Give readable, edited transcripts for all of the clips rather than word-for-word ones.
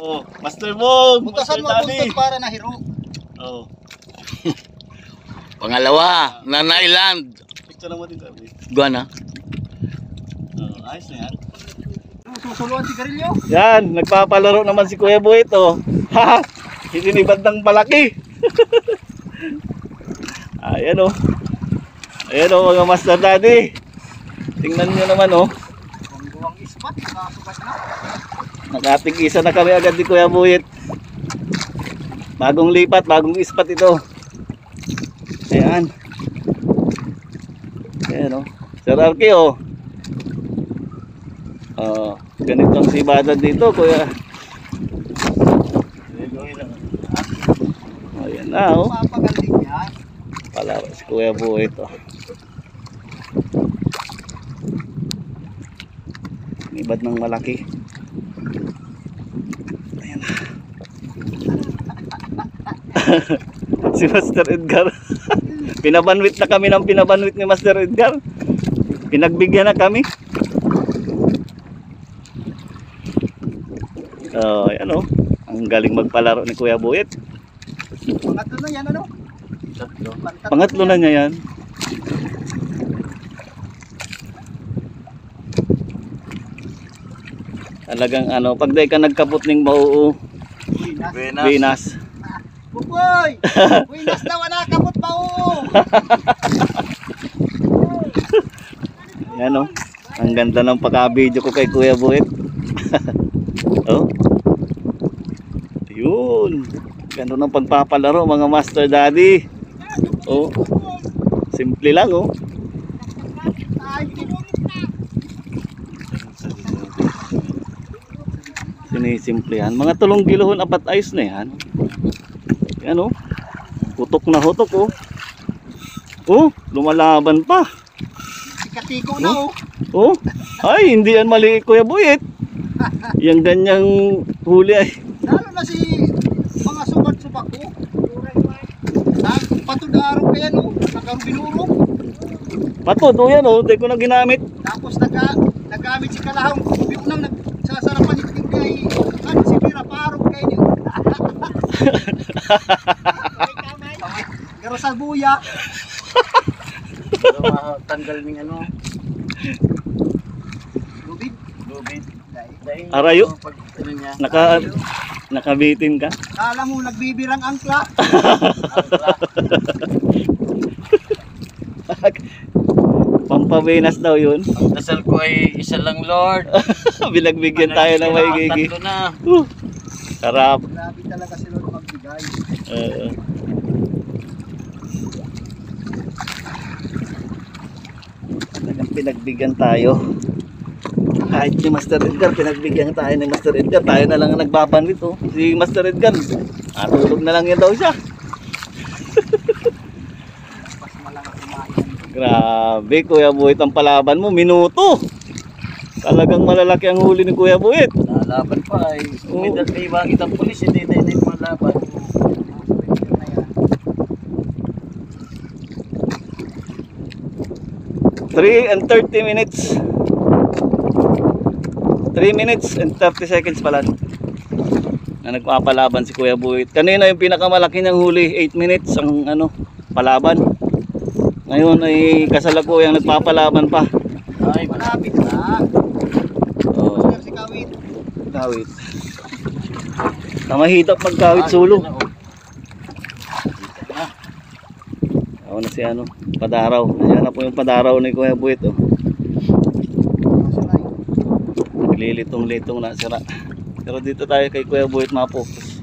Oh, Master Mong! Buntasan mo buntot para nahiro. Oh. Pangalawa, Nana Island. Picture mo din kami. Gana. Oh, ayos na yan. Susuluan si Garillo. Yan, nagpapalaro naman si Kuya Buhit, oh. Ha! Isinibad ng palaki. Ayan, oh. Ayan, oh, mga Master Daddy. Tingnan nyo naman, oh. Buwang ispat, nakasukas na. Nakatig-isa na kami agad ni Kuya Buhit. Bagong lipat, bagong ispat ito. Ayan. Ayan, oh. Sir Arky, oh. Ganitong sibadan dito, Kuya. Ayan na, oh. Mapagaling yan. Palaro si Kuya Buhit, oh. Ibad ng malaki. Ayan. Si Master Edgar. Pinabanwit na kami ng pinabanwit ni Master Edgar. Pinagbigyan na kami. Ayan, oh. Ang galing magpalaro ni Kuya Buhit. Pangatlo na yan, ano? Pangatlo na niya yan. Talagang ano, pag day ka nagkabot ng mauo, Venus. Buboy! Winas daw, nakabot pa, oo! Yan, oh. Ang ganda ng pagka-video ko kay Kuya Buhit. Oh. Yun. Ganda ng pagpapalaro, mga Master Daddy. Oh. Simple lang, oh. Sinisimple yan. Mga tulong gilohon, apat ayos na yan. Yan, oh. Hutok na hutok, oh. Oh, lumalaban pa. Katiko na, oh. Oh, ay, hindi yan mali, Kuya Buhit. Yung ganyang huli ay. Lalo na si mga subat-subak ko. Patod-araw kaya, no? Nakaroon binurong. Patod, oh yan, oh. Hindi ko na ginamit. Tapos nagamit si Kalahong. Unang nagsasarapan iting kay ano si Mira parang kay ni. Garo sa buya. Tanggal ng ano. Lubid. Arayo. Nakabitin ka. Kala mo nagbibirang angkla. Pampabenas daw yun. Ang dasal ko ay isa lang, Lord. Binagbigyan tayo ng maigigi. Tatlo na. Sarap. Grabe talaga si Lord magbigay. Talagang pinagbigyan tayo. Kahit si Master Edgar, pinagbigyan tayo ni Master Edgar. Tayo na lang ang nagbabanwit, oh. Si Master Edgar, natulog na lang yan daw siya. Pas malang kumain. Grabe, Kuya Buhit, ang palaban mo, minuto. Talagang malalaki ang huli ni Kuya Buhit. Lalaban pa ay umidal kay ibang itang pulis, hindi na yung malaban. 3 and 30 minutes. 3 minutes and 30 seconds pala na nagpapalaban si Kuya Buhit. Kanina yung pinakamalaki niyang huli, 8 minutes ang ano, palaban. Ngayon ay kasalukuyang nagpapalaban pa. Ay, malapit na. Oh, Si Kawit. kawit. Namahitap magkawit sulo. Ako na si ano, padaraw. Ayan na po yung padaraw ni Kuya Buhit, oh. Naglilitong-litong na sira. Pero dito tayo kay Kuya Buhit mapokus.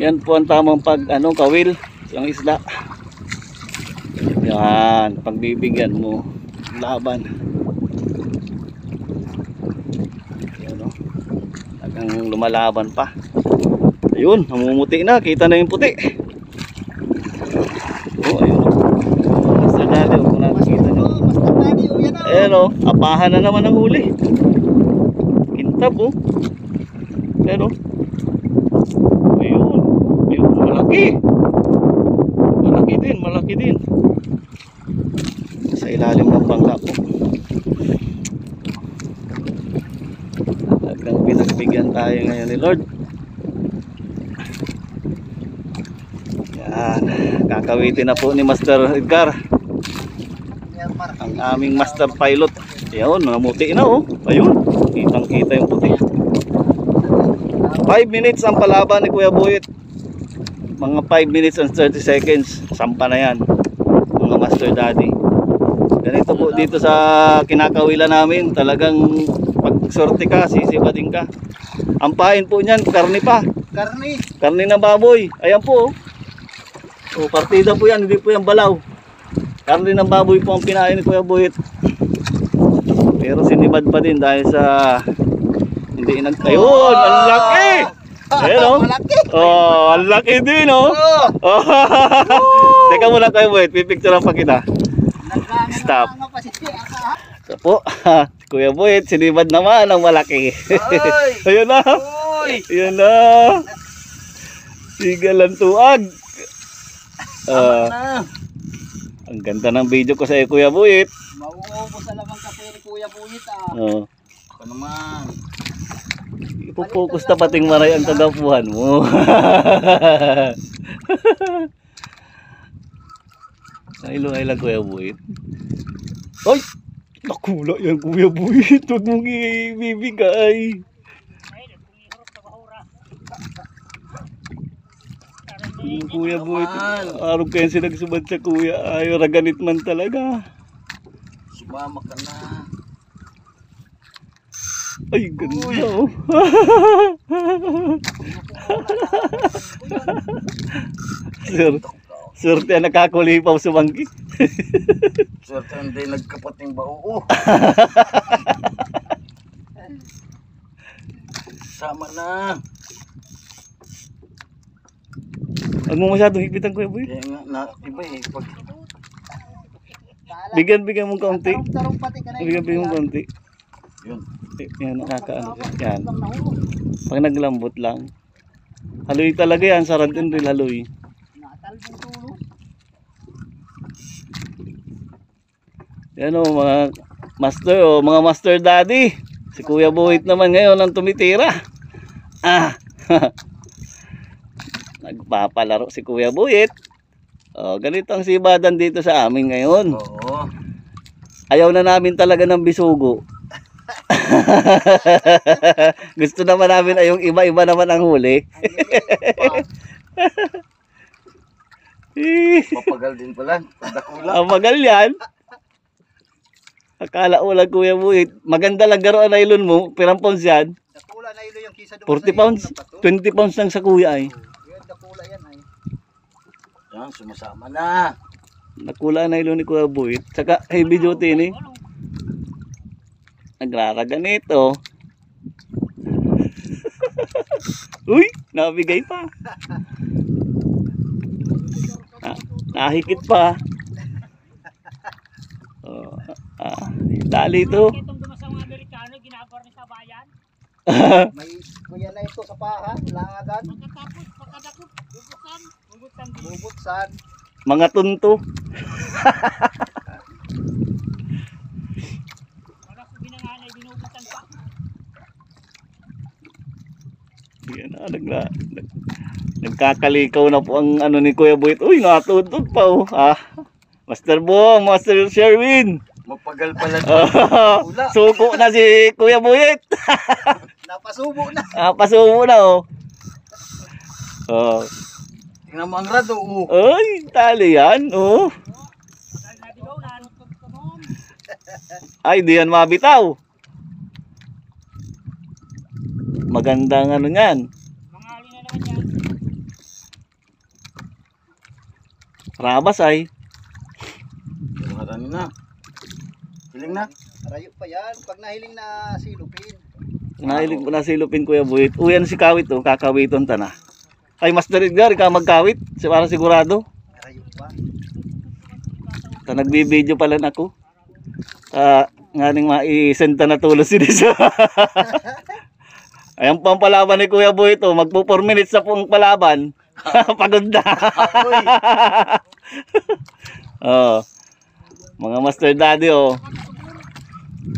Yan po ang tamang pag ano, kawil yung isda. Yan, pagbibigyan mo laban. Yan, oh. Talagang lumalaban pa. Ayun, namumuti na, kita na yung puti. Oh, ayun, oh. Master Daddy, oh, kung nakikita nyo. Master Daddy, oh, yan oh. Ayan, oh, apahan na naman ang huli. Kintab, oh. Ayan, oh. Ayun, ayun, malaki. Malaki din. Sa ilalim ng bangka po. Talagang pinagbigyan tayo ngayon ni you, Lord. Yan. Kakawitin na po ni Master Edgar ang aming master pilot. Ayun, namuti na oh. Ayun, kitang kita yung puti. 5 minutes ang palaban ni Kuya Buyit. Mga 5 minutes and 30 seconds. Sampa na yan, mga Master Daddy. Ganito po dito sa kinakawilan namin. Talagang pag sorte ka, sisipadin ka. Ang pain po niyan, karne pa. Karni. Karne ng baboy. Ayan po. O, partida po yan, hindi po yan balaw. Karne ng baboy po ang pinain ni Kuya Buyit. Pero sinibad pa din dahil sa hindi ayun, ang laki! Ayan o. Malaki. Oh, ang laki din o. Oh. Teka muna Kuya Buyit, pipicturean pa kita. Stop. Ito po, si Kuya Buyit, sinibad naman ang malaki. Ayun na. Ayun na. Sigalan tuag. Ang ganda ng video ko sa iyo, Kuya Buyit. Mauubos sa lamang kape ni Kuya Buyit ah. Oh. Ano naman? Ipopokus na pating maray ang kagapuhan mo. Ay lang Kuya Buyit. Ay! Nakula yan Kuya Buyit. Huwag mong ibibigay. Yung Kuya Buyit. Araw kayo sinagsubad sa Kuya. Ayaw raganit man talaga. Sumama ka na. Ay, ganda oh. Swerte ang nakakulipaw sa bangki. Swerte hindi nagkapating bao. Sama na. Huwag mo masyadong higpitan Kuya Buyit. Kaya nga, na, iba eh. Pag... Bigyan mo kaunti. Tarong pati ka na. Bigyan mo kaunti. Yun. Yan, nakakaano. Yan. Pag naglambot lang. Haloy talaga yan. Sarad din rin haloy. Natalbong tulo. Yan o mga master o mga master daddy. Si Kuya Buyit naman ngayon ang tumitira. Nagpapalaro si Kuya Buyit. Oh, ganito ang sibadan dito sa amin ngayon. Oo. Ayaw na namin talaga ng bisugo. Gusto naman namin ay yung iba-iba naman ang huli. Mapagal din pala. Dakula. Ang magal yan. Akala ko lang Kuya Buyit. Maganda lang garo ang nylon mo. Pirang pounds yan. Dakula na ilo yung kisa doon. 40 pounds. 20 pounds lang sa kuya ay. Dakula yan ay. Yan, sumasama na. Nakula na nylon ni Kuya Buyit. Saka heavy duty ni. Nagraraga nito. Uy, nabigay pa. Nahikit pa. Oh, dali ito. Itong dumasang Amerikano, ginagawa rin sa bayan. May kuya na ito sa paha. Langagan. Pagkatapos, pagkadakot, bubutsan din. Bubutsan. Mga tunto. Wala ko binanganay, binubutsan pa. Yan na, nagkakalikaw na po ang ano ni Kuya Buyit. Uy, natutod pa oh. Master Bong, Master Sherwin. Mapagal pala. Suko na si Kuya Buyit. Napasubo na. Pasubo na oh. Oh. Tingnan mo ang rado. Ay, tali yan. Oh. Ay, di yan mabitaw. Magandang ano yan. Mangali na naman yan. Rabas ay. Marami na. Hiling na. Rayo pa yan. Pag nahiling na silupin. Nahilig po na silupin Kuya Buyit. Uy, ano si Kawit oh. Kakawiton ta na. Ay, Master Edgar, ikaw magkawit. Para sigurado. Rayo pa. Nagbibideo pala na ako. Nganing maisenta na tulos si Disa. Ayan po ang palaban ni Kuya Buyit oh. Magpo 4 minutes na pong palaban. Pagod na. Oh. Mga Master Daddy oh.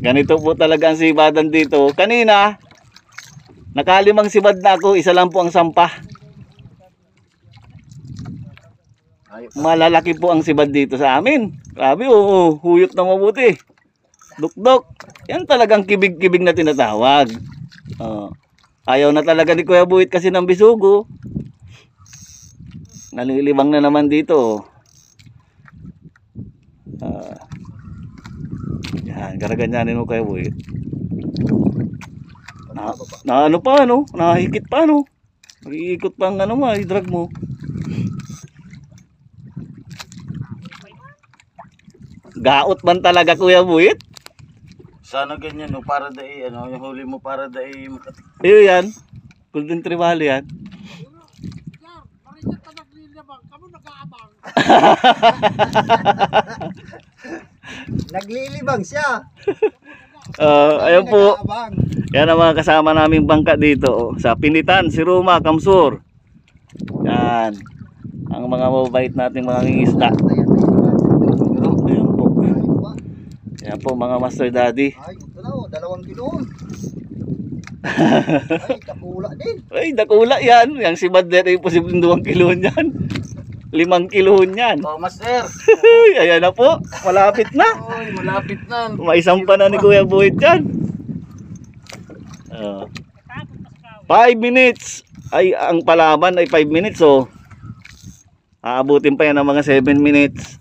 Ganito po talaga ang sibadan dito. Kanina Nakalimang sibad na ako, isa lang po ang sampah. Malalaki po ang sibad dito sa amin. Grabe, oo, huyot na mabuti. Dukdok. Yan talagang kibig-kibig na tinatawag. Ayaw na talaga ni Kuya Buhit kasi ng bisugo. Nalilibang na naman dito. Yan, garaganyanin mo Kuya Buhit. Na ano pa, no? Nahikit pa, no? Nag-iikot pa ang ano mo, i-drag mo. Gaot man talaga Kuya Buhit. Sana ganyan, no? Para dai, ano, yung huli mo para dai makatik. Iyo yan. Golden Trevally yan. Naglilibang siya. Ayun po. Nag-aabang. Yan ang mga kasama naming bangka dito. Sa Pinitan, si Ruma, Kamsur. Yan. Ang mga mababait nating mga ngingisda. Ayun po. Yan po mga Master Daddy. Ay, ito na, 2 kilo. Ay, kakula din. Ay, dakula yan. Yang si Badler ay posibleng 2 kilo niyan. 5 kilo niyan. Oh, Master. Ayan na po. Malapit na. Oy, malapit na. Maisang pa na ni Kuya Buhit yan. 5 minutes. Ay, ang palaban ay 5 minutes. So, aabutin pa yan ng mga 7 minutes.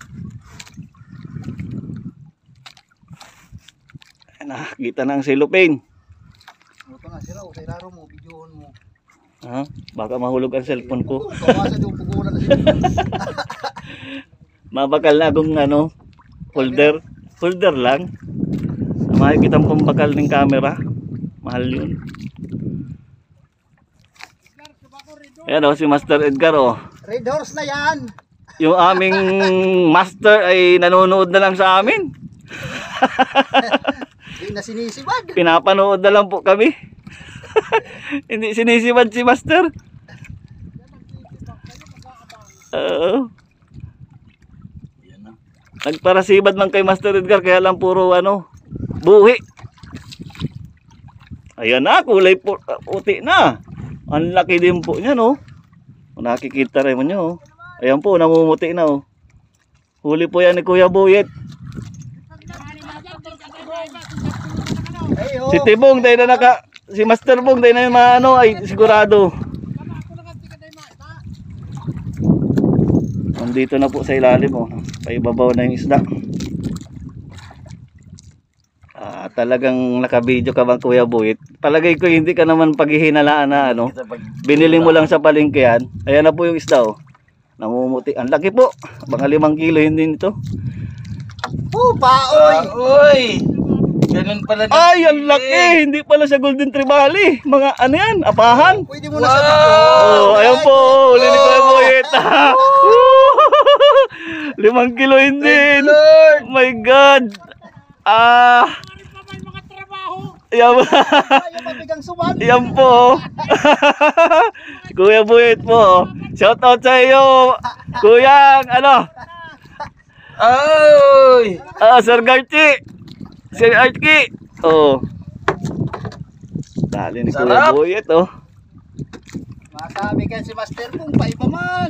Nakakita ng cellophane. Ito nga sila, sa ilaro mo, videoon mo. Baka mahulog ang cellphone ko. Kawasan yung pugulan na sila. Mabakal na akong ano, holder. Holder lang. Makikita mo pambakal ng camera. Mahal yun. Ayan o, si Master Edgar o. Red horse na yan. Yung aming master ay nanonood na lang sa amin. Hindi na sinisibad. Pinapanood na lang po kami. Hindi sinisibad si Master. Nagparasibad man kay Master Edgar kaya lang puro ano, buhi. Ayan na, kulay puti na. Ang laki din po niya, no? Kung nakikita rin mo nyo, ayan po, namumuti na, oh. Huli po yan ni Kuya Buhit. Ay, oh. Si Tibong, dahil na si Master Bong, dahil na yung mga ano, ay sigurado. Nandito na po sa ilalim, oh. Paibabaw na yung isda. Talagang nakabidyo ka bang Kuya Buhit? Palagay ko hindi ka naman paghihinalaan na ano. Binili mo lang sa palengke yan. Ayan na po yung isda, oh. Namumuti. Ang laki po. Mga 5 kilo hindi nito. Paoy! Oy! Ganun pala. Ay, ang laki. Hindi pala sa Golden Trevally. Mga ano yan, apahan. Pwede mo na sa video. Oh, ayan po. Uli ni Kuya Buhit. 5 kilo hindi. Oh my God. Yan, Yung mabigang suman. yan po. Kuya Buhit po. Shout out sa iyo. Kuya, ano? Oy! Sir Garchi. Sir Archie. Oh. Dali ni Kuya Sarap. Buhit, oh. Masabi ka si Master Pong, paiba man.